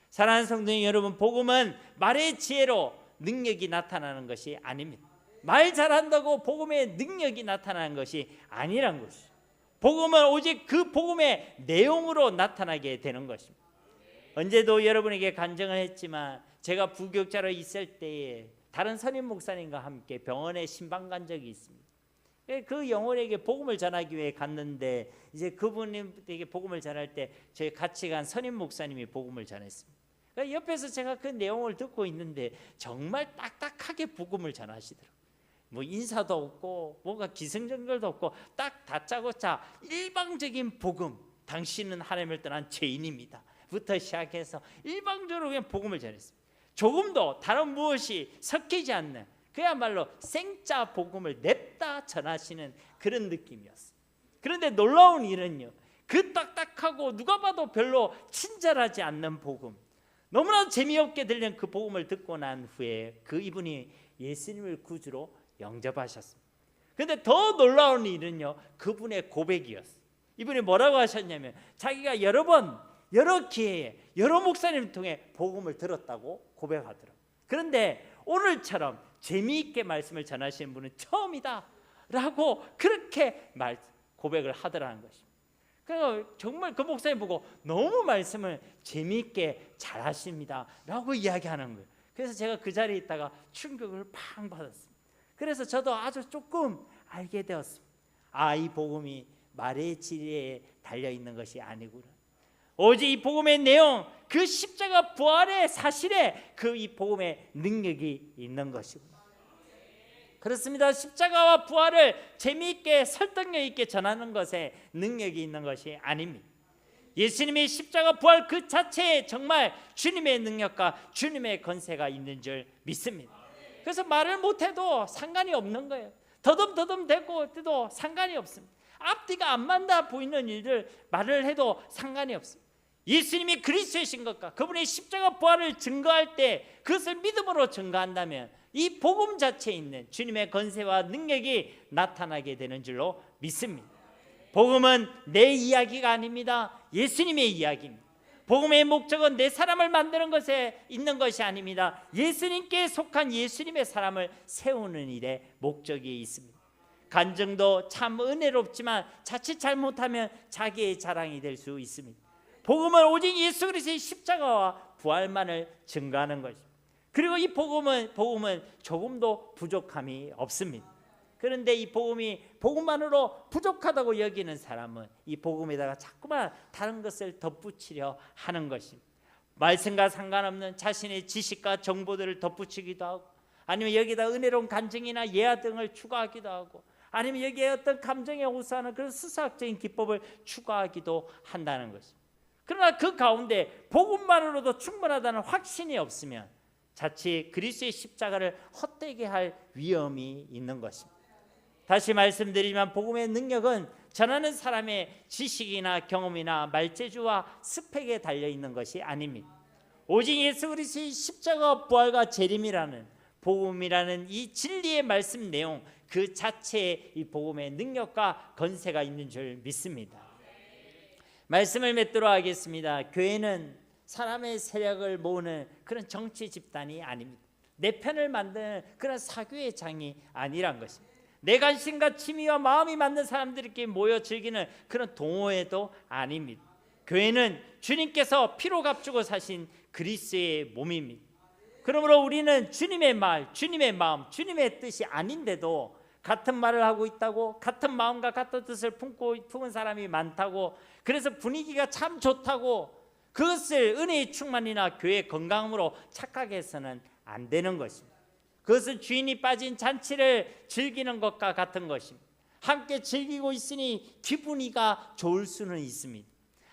사랑하는 성도 여러분, 복음은 말의 지혜로 능력이 나타나는 것이 아닙니다. 말 잘한다고 복음의 능력이 나타나는 것이 아니란 것이죠. 복음은 오직 그 복음의 내용으로 나타나게 되는 것입니다. 언제도 여러분에게 간증을 했지만 제가 부교육자로 있을 때에 다른 선임 목사님과 함께 병원에 신방 간 적이 있습니다. 그 영혼에게 복음을 전하기 위해 갔는데 이제 그분에게 복음을 전할 때 저희 같이 간 선임 목사님이 복음을 전했습니다. 그러니까 옆에서 제가 그 내용을 듣고 있는데 정말 딱딱하게 복음을 전하시더라고요. 뭐 인사도 없고 뭔가 기승전결도 없고 딱 다짜고짜 일방적인 복음, 당신은 하나님을 떠난 죄인입니다 부터 시작해서 일방적으로 그냥 복음을 전했습니다. 조금도 다른 무엇이 섞이지 않는 그야말로 생짜 복음을 냅다 전하시는 그런 느낌이었어요. 그런데 놀라운 일은요, 그 딱딱하고 누가 봐도 별로 친절하지 않는 복음, 너무나 재미없게 들리는 그 복음을 듣고 난 후에 그 이분이 예수님을 구주로 영접하셨습니다. 그런데 더 놀라운 일은요, 그분의 고백이었어요. 이분이 뭐라고 하셨냐면 자기가 여러 번 여러 기회에 여러 목사님을 통해 복음을 들었다고 고백하더라고요. 그런데 오늘처럼 재미있게 말씀을 전하시는 분은 처음이다 라고 그렇게 고백을 하더라는 것입니다. 그래서 정말 그 목사님 보고 너무 말씀을 재미있게 잘하십니다 라고 이야기하는 거예요. 그래서 제가 그 자리에 있다가 충격을 팡 받았습니다. 그래서 저도 아주 조금 알게 되었습니다. 아, 이 복음이 말의 지혜에 달려있는 것이 아니구나. 오직 이 복음의 내용, 그 십자가 부활의 사실에 그 이 복음의 능력이 있는 것이구나. 그렇습니다. 십자가와 부활을 재미있게 설득력 있게 전하는 것에 능력이 있는 것이 아닙니다. 예수님의 십자가 부활 그 자체에 정말 주님의 능력과 주님의 권세가 있는 줄 믿습니다. 그래서 말을 못해도 상관이 없는 거예요. 더듬더듬 대고 해도 상관이 없습니다. 앞뒤가 안 맞나 보이는 일들 말을 해도 상관이 없습니다. 예수님이 그리스도이신 것과 그분의 십자가 부활을 증거할 때 그것을 믿음으로 증거한다면 이 복음 자체에 있는 주님의 권세와 능력이 나타나게 되는 줄로 믿습니다. 복음은 내 이야기가 아닙니다. 예수님의 이야기입니다. 복음의 목적은 내 사람을 만드는 것에 있는 것이 아닙니다. 예수님께 속한 예수님의 사람을 세우는 일에 목적이 있습니다. 간증도 참 은혜롭지만 자칫 잘못하면 자기의 자랑이 될 수 있습니다. 복음은 오직 예수 그리스도의 십자가와 부활만을 증거하는 것입니다. 그리고 이 복음은 조금도 부족함이 없습니다. 그런데 이 복음만으로 부족하다고 여기는 사람은 이 복음에다가 자꾸만 다른 것을 덧붙이려 하는 것입니다. 말씀과 상관없는 자신의 지식과 정보들을 덧붙이기도 하고, 아니면 여기다 은혜로운 간증이나 예화 등을 추가하기도 하고, 아니면 여기에 어떤 감정에 호소하는 그런 수사학적인 기법을 추가하기도 한다는 것입니다. 그러나 그 가운데 복음만으로도 충분하다는 확신이 없으면 자칫 그리스도의 십자가를 헛되게 할 위험이 있는 것입니다. 다시 말씀드리지만 복음의 능력은 전하는 사람의 지식이나 경험이나 말재주와 스펙에 달려있는 것이 아닙니다. 오직 예수 그리스도의 십자가 부활과 재림이라는 복음이라는 이 진리의 말씀 내용 그 자체에 이 복음의 능력과 권세가 있는 줄 믿습니다. 말씀을 맺도록 하겠습니다. 교회는 사람의 세력을 모으는 그런 정치 집단이 아닙니다. 내 편을 만드는 그런 사교의 장이 아니란 것입니다. 내 관심과 취미와 마음이 맞는 사람들끼리 모여 즐기는 그런 동호회도 아닙니다. 교회는 주님께서 피로 값주고 사신 그리스도의 몸입니다. 그러므로 우리는 주님의 말, 주님의 마음, 주님의 뜻이 아닌데도 같은 말을 하고 있다고, 같은 마음과 같은 뜻을 품은 사람이 많다고, 그래서 분위기가 참 좋다고 그것을 은혜의 충만이나 교회의 건강으로 착각해서는 안 되는 것입니다. 그것은 주인이 빠진 잔치를 즐기는 것과 같은 것입니다. 함께 즐기고 있으니 기분이가 좋을 수는 있습니다.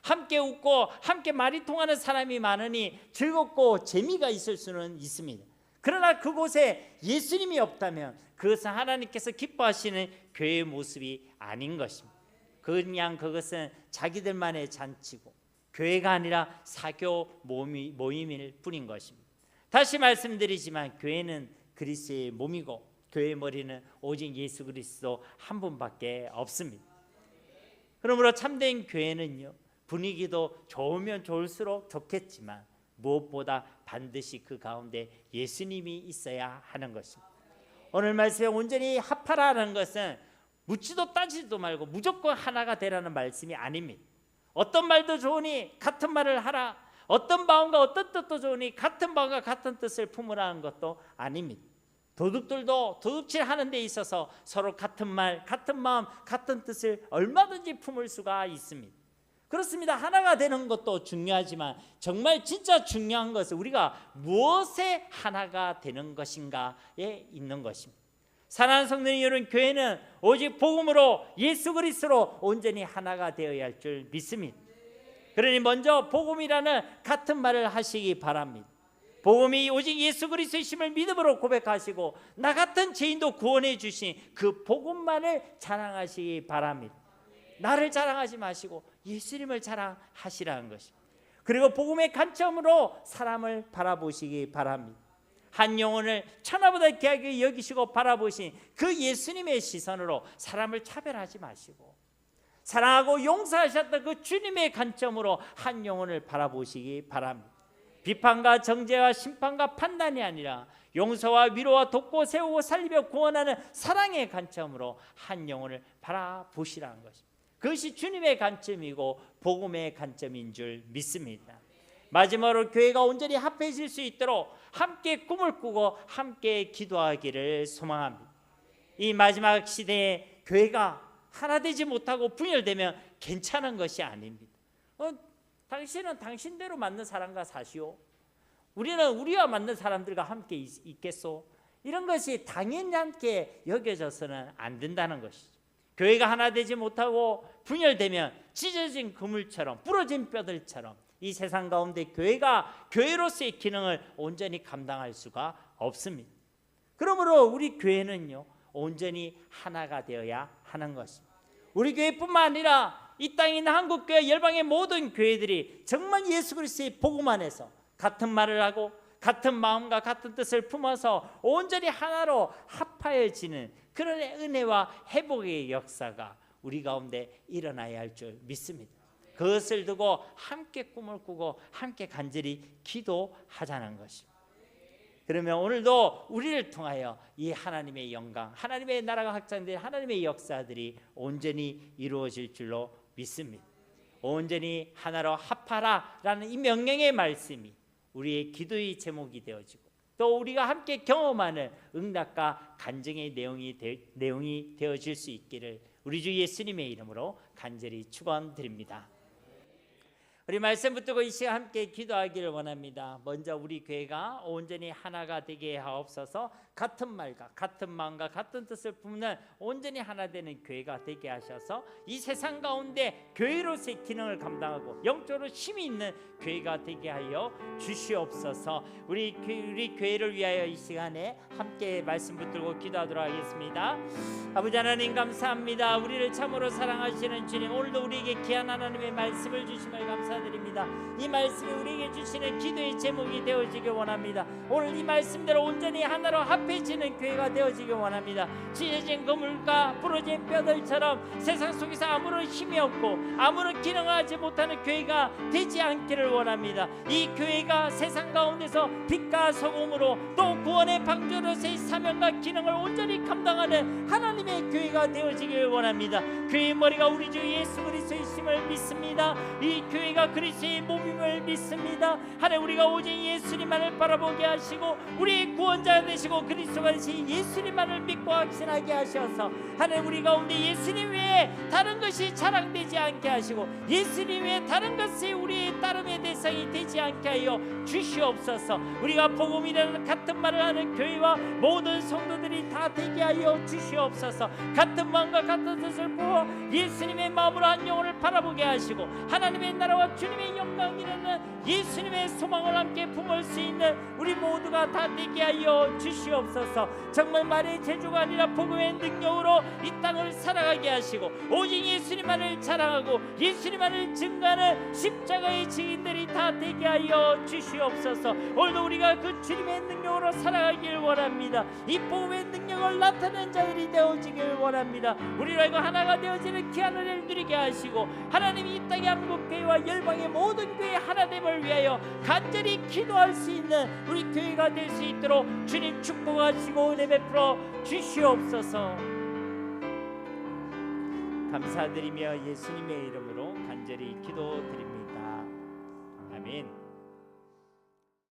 함께 웃고 함께 말이 통하는 사람이 많으니 즐겁고 재미가 있을 수는 있습니다. 그러나 그곳에 예수님이 없다면 그것은 하나님께서 기뻐하시는 교회의 모습이 아닌 것입니다. 그냥 그것은 자기들만의 잔치고 교회가 아니라 사교 모임일 뿐인 것입니다. 다시 말씀드리지만 교회는 그리스도의 몸이고 교회의 머리는 오직 예수 그리스도 한 분밖에 없습니다. 그러므로 참된 교회는요, 분위기도 좋으면 좋을수록 좋겠지만 무엇보다 반드시 그 가운데 예수님이 있어야 하는 것입니다. 오늘 말씀에 온전히 합하라는 것은 묻지도 따지도 말고 무조건 하나가 되라는 말씀이 아닙니다. 어떤 말도 좋으니 같은 말을 하라, 어떤 마음과 어떤 뜻도 좋으니 같은 마음과 같은 뜻을 품으라는 것도 아닙니다. 도둑들도 도둑질 하는 데 있어서 서로 같은 말, 같은 마음, 같은 뜻을 얼마든지 품을 수가 있습니다. 그렇습니다. 하나가 되는 것도 중요하지만 정말 진짜 중요한 것은 우리가 무엇에 하나가 되는 것인가에 있는 것입니다. 사랑하는 성도님 여러분, 교회는 오직 복음으로 예수 그리스도로 온전히 하나가 되어야 할 줄 믿습니다. 그러니 먼저 복음이라는 같은 말을 하시기 바랍니다. 복음이 오직 예수 그리스도이심을 믿음으로 고백하시고 나 같은 죄인도 구원해 주신 그 복음만을 자랑하시기 바랍니다. 나를 자랑하지 마시고 예수님을 자랑하시라는 것입니다. 그리고 복음의 관점으로 사람을 바라보시기 바랍니다. 한 영혼을 천하보다 귀하게 여기시고 바라보신 그 예수님의 시선으로 사람을 차별하지 마시고 사랑하고 용서하셨던 그 주님의 관점으로 한 영혼을 바라보시기 바랍니다. 비판과 정죄와 심판과 판단이 아니라 용서와 위로와 돕고 세우고 살리며 구원하는 사랑의 관점으로 한 영혼을 바라보시라는 것입니다. 그것이 주님의 관점이고 복음의 관점인 줄 믿습니다. 마지막으로 교회가 온전히 합해질 수 있도록 함께 꿈을 꾸고 함께 기도하기를 소망합니다. 이 마지막 시대에 교회가 하나 되지 못하고 분열되면 괜찮은 것이 아닙니다. 당신은 당신대로 맞는 사람과 사시오. 우리는 우리와 맞는 사람들과 함께 있겠소. 이런 것이 당연하게 여겨져서는 안 된다는 것이죠. 교회가 하나 되지 못하고 분열되면 찢어진 그물처럼 부러진 뼈들처럼 이 세상 가운데 교회가 교회로서의 기능을 온전히 감당할 수가 없습니다. 그러므로 우리 교회는요, 온전히 하나가 되어야 하는 것입니다. 우리 교회뿐만 아니라 이 땅에 있는 한국교회 열방의 모든 교회들이 정말 예수 그리스도의 복음 안에서 같은 말을 하고 같은 마음과 같은 뜻을 품어서 온전히 하나로 합하여지는 그런 은혜와 회복의 역사가 우리 가운데 일어나야 할 줄 믿습니다. 그것을 두고 함께 꿈을 꾸고 함께 간절히 기도하자는 것입니다. 그러면 오늘도 우리를 통하여 이 하나님의 영광, 하나님의 나라가 확장된 하나님의 역사들이 온전히 이루어질 줄로 믿습니다. 온전히 하나로 합하라라는 이 명령의 말씀이 우리의 기도의 제목이 되어지고 또 우리가 함께 경험하는 응답과 간증의 내용이 되어질 수 있기를 우리 주 예수님의 이름으로 간절히 축원드립니다. 우리 말씀 붙들고 이 시간 함께 기도하기를 원합니다. 먼저 우리 교회가 온전히 하나가 되게 하옵소서. 같은 말과 같은 마음과 같은 뜻을 품는 온전히 하나 되는 교회가 되게 하셔서 이 세상 가운데 교회로서의 기능을 감당하고 영적으로 힘이 있는 교회가 되게 하여 주시옵소서. 우리 교회를 위하여 이 시간에 함께 말씀 붙들고 기도하도록 하겠습니다. 아버지 하나님 감사합니다. 우리를 참으로 사랑하시는 주님, 오늘도 우리에게 귀한 하나님의 말씀을 주심을 감사드립니다. 이 말씀이 우리에게 주시는 기도의 제목이 되어지길 원합니다. 오늘 이 말씀대로 온전히 하나로 합해지는 교회가 되어지길 원합니다. 찢어진 그물과 부러진 뼈들처럼 세상 속에서 아무런 힘이 없고 아무런 기능을 하지 못하는 교회가 되지 않기를 원합니다. 이 교회가 세상 가운데서 빛과 소금으로 또 구원의 방주로서의 사명과 기능을 온전히 감당하는 하나님의 교회가 되어지길 원합니다. 교회의 머리가 우리 주 예수 그리스도이심을 믿습니다. 이 교회가 그리스도의 몸임을 믿습니다. 하나님, 우리가 오직 예수님만을 바라보게 하시고 우리의 구원자 되시고 그리스도가 되신 예수님만을 믿고 확신하게 하셔서 하나님, 우리 가운데 예수님 외에 다른 것이 자랑되지 않게 하시고 예수님 외에 다른 것이 우리의 따름의 대상이 되지 않게 하여 주시옵소서. 우리가 복음이라는 같은 말을 하는 교회와 모든 성도들이 다 되게 하여 주시옵소서. 같은 마음과 같은 뜻을 보아 예수님의 마음으로 한 영혼을 바라보게 하시고 하나님의 나라와 나라와 주님의 영광 이루는 예수님의 소망을 함께 품을 수 있는 우리 모두가 다 되게 하여 주시옵소서. 정말 말의 재주가 아니라 복음의 능력으로 이 땅을 살아가게 하시고 오직 예수님만을 자랑하고 예수님만을 증거하는 십자가의 증인들이 다 되게 하여 주시옵소서. 오늘도 우리가 그 주님의 능력으로 살아가길 원합니다. 이 복음의 능력을 나타내는 자들이 되어지길 원합니다. 우리로 하여금 하나가 되어지는 귀한 은혜를 누리게 하시고 하나님이 이 땅의 한국교회와 열방의 모든 교회 하나됨을 위하여 간절히 기도할 수 있는 우리 교회가 될 수 있도록 주님 축복하시고 은혜 베풀어 주시옵소서. 감사드리며 예수님의 이름으로 간절히 기도드립니다. 아멘.